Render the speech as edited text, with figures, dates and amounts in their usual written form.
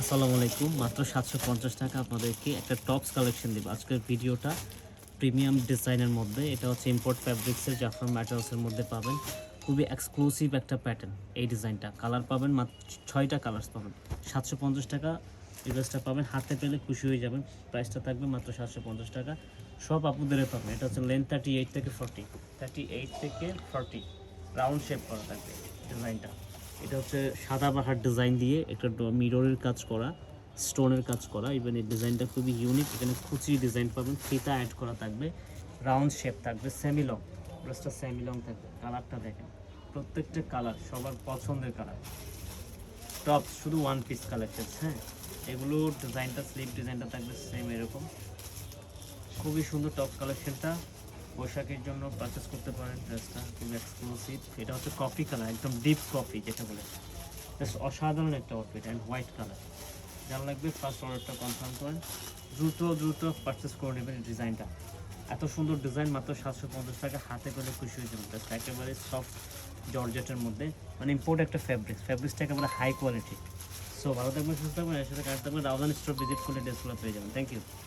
আসসালামু আলাইকুম। মাত্র ৭৫০ টাকা আপনাদেরকে একটা টপস কালেকশন দিব। আজকের ভিডিওটা প্রিমিয়াম ডিজাইনের মধ্যে। এটা হচ্ছে ইম্পোর্ট ফ্যাব্রিক্সের জাফরান ম্যাটেরিয়ালসের মধ্যে পাবেন। খুবই এক্সক্লুসিভ একটা প্যাটার্ন এই ডিজাইনটা। কালার পাবেন মাত্র ৬টা কালার্স পাবেন। ৭৫০ টাকা এই ড্রেসটা পাবেন। হাতে পেলে খুশি হয়ে যাবেন। প্রাইসটা থাকবে মাত্র ৭৫০ টাকা। সব আপুদের পাবেন। এটা হচ্ছে লেন্থ 38 থেকে 40, 38 থেকে 40 রাউন্ড শেপ করা থাকবে ডিজাইনটা। এটা হচ্ছে সাদাবাহার ডিজাইন দিয়ে একটা মিররের কাজ করা, স্টোনের কাজ করা। ইভেন এই ডিজাইনটা খুবই ইউনিক। এখানে কুচি ডিজাইন পাবেন, ফিতা অ্যাড করা থাকবে, রাউন্ড শেপ থাকবে, সেমি লং। ড্রেসটা সেমি লং থাকবে। কালারটা দেখেন, প্রত্যেকটা কালার সবার পছন্দের কালার। টপ শুধু ওয়ান পিস কালেকশন। হ্যাঁ, এগুলো ডিজাইনটা, স্লিপ ডিজাইনটা থাকবে সেম এরকম। খুবই সুন্দর টপ কালেকশনটা। পোশাকের জন্য পারচেস করতে পারেন। ড্রেসটা খুবই এক্সক্লুসিভ। এটা হচ্ছে কফি কালার, একদম ডিপ কফি যেটা বলে। জাস্ট অসাধারণ একটা আউটফিট অ্যান্ড হোয়াইট কালার। যার লাগবে ফার্স্ট অর্ডারটা কনফার্ম করেন। দ্রুত পারচেস করে নেবেন এই ডিজাইনটা। এত সুন্দর ডিজাইন মাত্র ৭৫০ টাকা। হাতে পেলে খুশি হয়ে যাবেন। ড্রেসটা একেবারে সফট জর্জেটের মধ্যে, মানে ইম্পোর্ট একটা ফ্যাব্রিক্সটা একেবারে হাই কোয়ালিটি। সো ভালো থাকবেন, সুস্থ থাকবেন, এর সাথে কাজ থাকবেন। রাউজান স্টোর ভিজিট করলে ড্রেসগুলো পেয়ে যাবেন। Thank you.